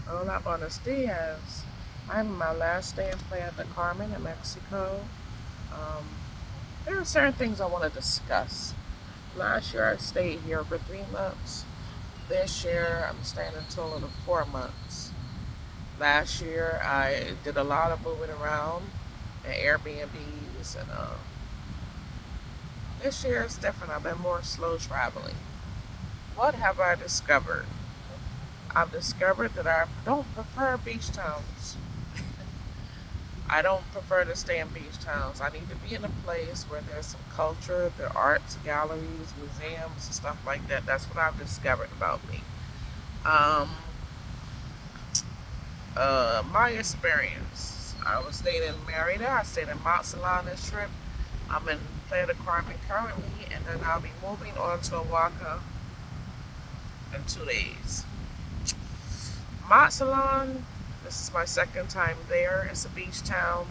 Hola, buenos dias. I'm my last day in Playa del Carmen in Mexico. Um, there are certain things I want to discuss. Last year I stayed here for 3 months. This year I'm staying until the 4 months. Last year I did a lot of moving around and Airbnbs, and this year it's different. I've been more slow traveling. What have I discovered? I've discovered that I don't prefer beach towns. I don't prefer to stay in beach towns. I need to be in a place where there's some culture, there are arts, galleries, museums, and stuff like that. That's what I've discovered about me. Um, my experience. I was staying in Merida. I stayed in Mont Salon this trip. I'm in Playa del Carmen currently, and then I'll be moving on to Oaxaca in 2 days. Mont Salon. This is my second time there. It's a beach town.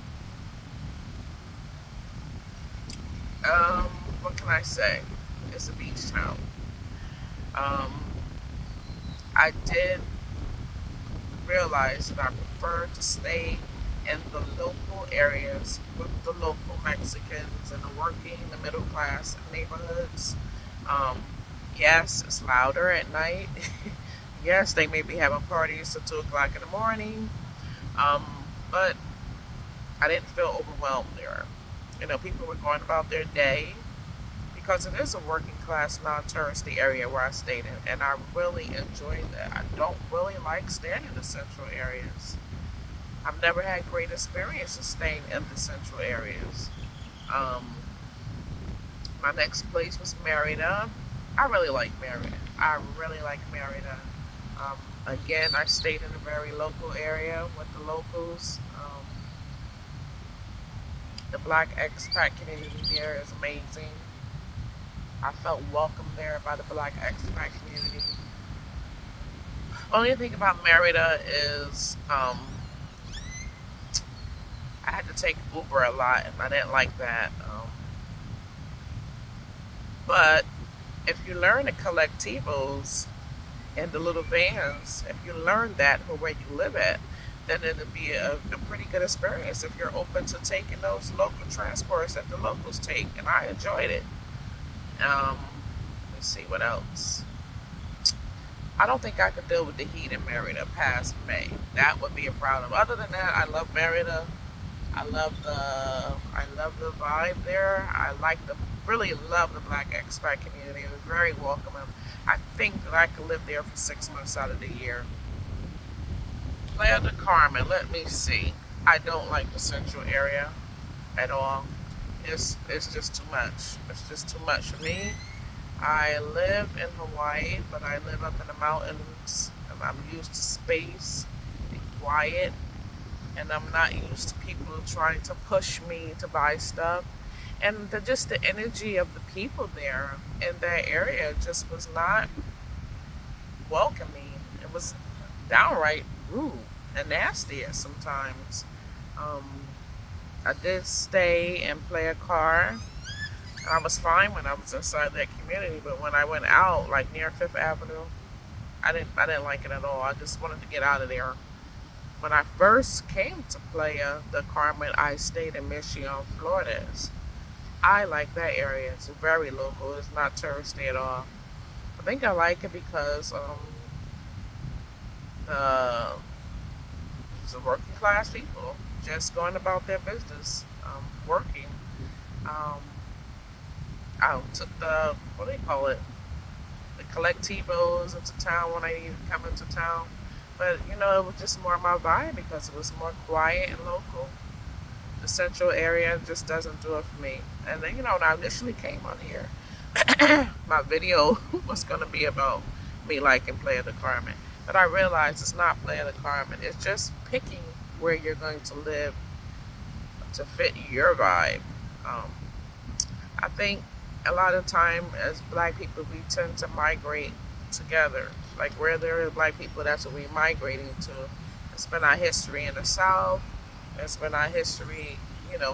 Um, what can I say? It's a beach town. Um, I did realize that I prefer to stay in the local areas with the local Mexicans and the working, the middle class neighborhoods. Um, yes, it's louder at night. Yes, they may be having parties till 2 o'clock in the morning. Um, but I didn't feel overwhelmed there. People were going about their day because it is a working class, non touristy area where I stayed in, and I really enjoyed that. I don't really like staying in the central areas. I've never had great experiences staying in the central areas. Um, my next place was Merida. I really like Merida. I really like Merida. Again, I stayed in a very local area with the locals. The black expat community there is amazing. I felt welcome there by the black expat community. Only thing about Merida is I had to take Uber a lot, and I didn't like that. But if you learn the collectivos and the little vans, if you learn that from where you live at, then it'll be a pretty good experience if you're open to taking those local transports that the locals take. And I enjoyed it. Let's see what else. I don't think I could deal with the heat in Merida past May. That would be a problem. Other than that, I love Merida. I love the vibe there. I really love the Black expat community. It was very welcoming. I think that I could live there for 6 months out of the year. Playa del Carmen. Let me see. I don't like the central area at all. It's just too much. It's just too much for me. I live in Hawaii, but I live up in the mountains, and I'm used to space and quiet, and I'm not used to people trying to push me to buy stuff. And just the energy of the people there in that area just was not welcoming. It was downright rude and nasty at sometimes. Um, I did stay and play a car. I was fine when I was inside that community, but when I went out, like near Fifth Avenue, I didn't like it at all. I just wanted to get out of there. When I first came to Playa the Carmen, I stayed in Mission, Florida. I like that area. It's very local. It's not touristy at all. I think I like it because uh, it's a working class people just going about their business, working. Um, I took the what do you call it? The collectivos into town when I needed to come into town. But it was just more my vibe because it was more quiet and local. The central area just doesn't do it for me. And then, when I initially came on here, my video was going to be about me liking Playa del Carmen. But I realized it's not Playa del Carmen. It's just picking where you're going to live to fit your vibe. Um, I think a lot of time as black people, we tend to migrate together. Like where there are black people, that's what we're migrating to. It's been our history in the South. It's been our history.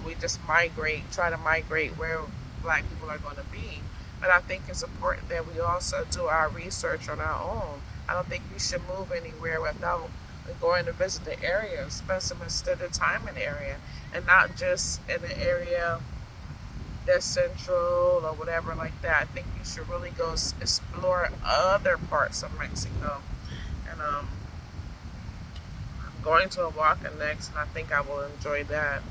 We just migrate, try to migrate where black people are going to be. But I think it's important that we also do our research on our own. I don't think we should move anywhere without and going to visit the area, spend some extended time in the area, and not just in the area that's central or whatever like that. I think you should really go explore other parts of Mexico. And I'm going to Oaxaca next, and I think I will enjoy that.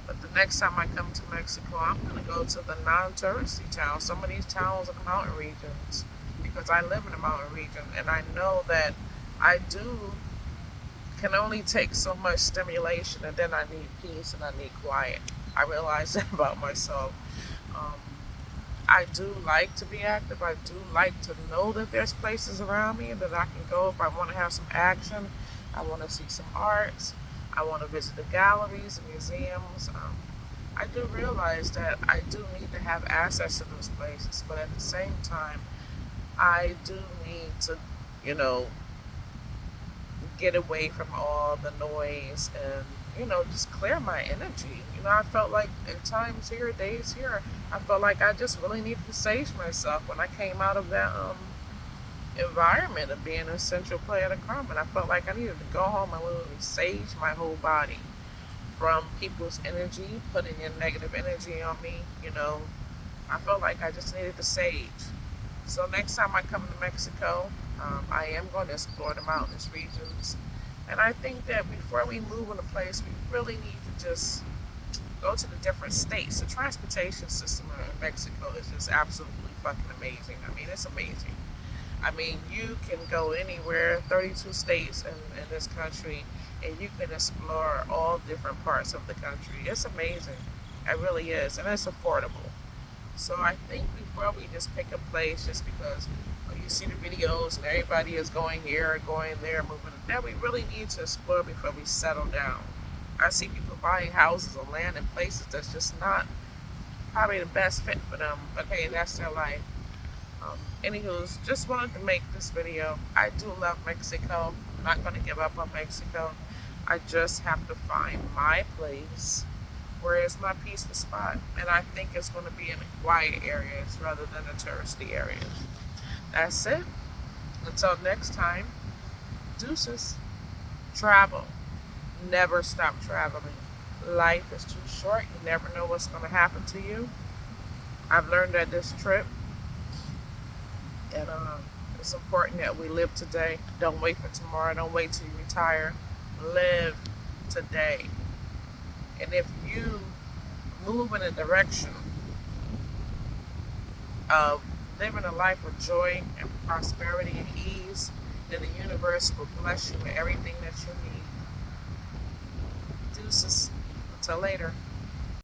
But the next time I come to Mexico, I'm going to go to the non-touristy towns. Some of these towns are mountain regions because I live in a mountain region, and I know that I do can only take so much stimulation, and then I need peace and I need quiet. I realize that about myself. Um, I do like to be active. I do like to know that there's places around me that I can go if I want to have some action. I want to see some arts. I want to visit the galleries and museums. I do realize that I do need to have access to those places, but at the same time, I do need to, you know, get away from all the noise and, just clear my energy. I felt like at times here, days here, I felt like I just really needed to sage myself when I came out of that environment of being a central player of the Carmen. I felt like I needed to go home and literally sage my whole body from people's energy, putting in negative energy on me. I felt like I just needed to sage. So next time I come to Mexico, I am going to explore the mountainous regions. And I think that before we move in a place, we really need to just go to the different states. The transportation system in Mexico is just absolutely fucking amazing. I mean, it's amazing. I mean, you can go anywhere, 32 states in this country, and you can explore all different parts of the country. It's amazing. It really is. And it's affordable. So I think before we just pick a place just because you see the videos and everybody is going here, going there, moving there, we really need to explore before we settle down. I see people buying houses or land in places that's just not probably the best fit for them, but hey, that's their life. Anywho, just wanted to make this video. I do love Mexico. I'm not going to give up on Mexico. I just have to find my place where it's my peaceful spot. And I think it's going to be in the quiet areas rather than the touristy areas. That's it. Until next time, deuces. Travel. Never stop traveling. Life is too short. You never know what's going to happen to you. I've learned that this trip. And it's important that we live today. Don't wait for tomorrow. Don't wait till you retire. Live today. And if you move in a direction of living a life of joy and prosperity and ease, then the universe will bless you with everything that you need. Deuces. Until later.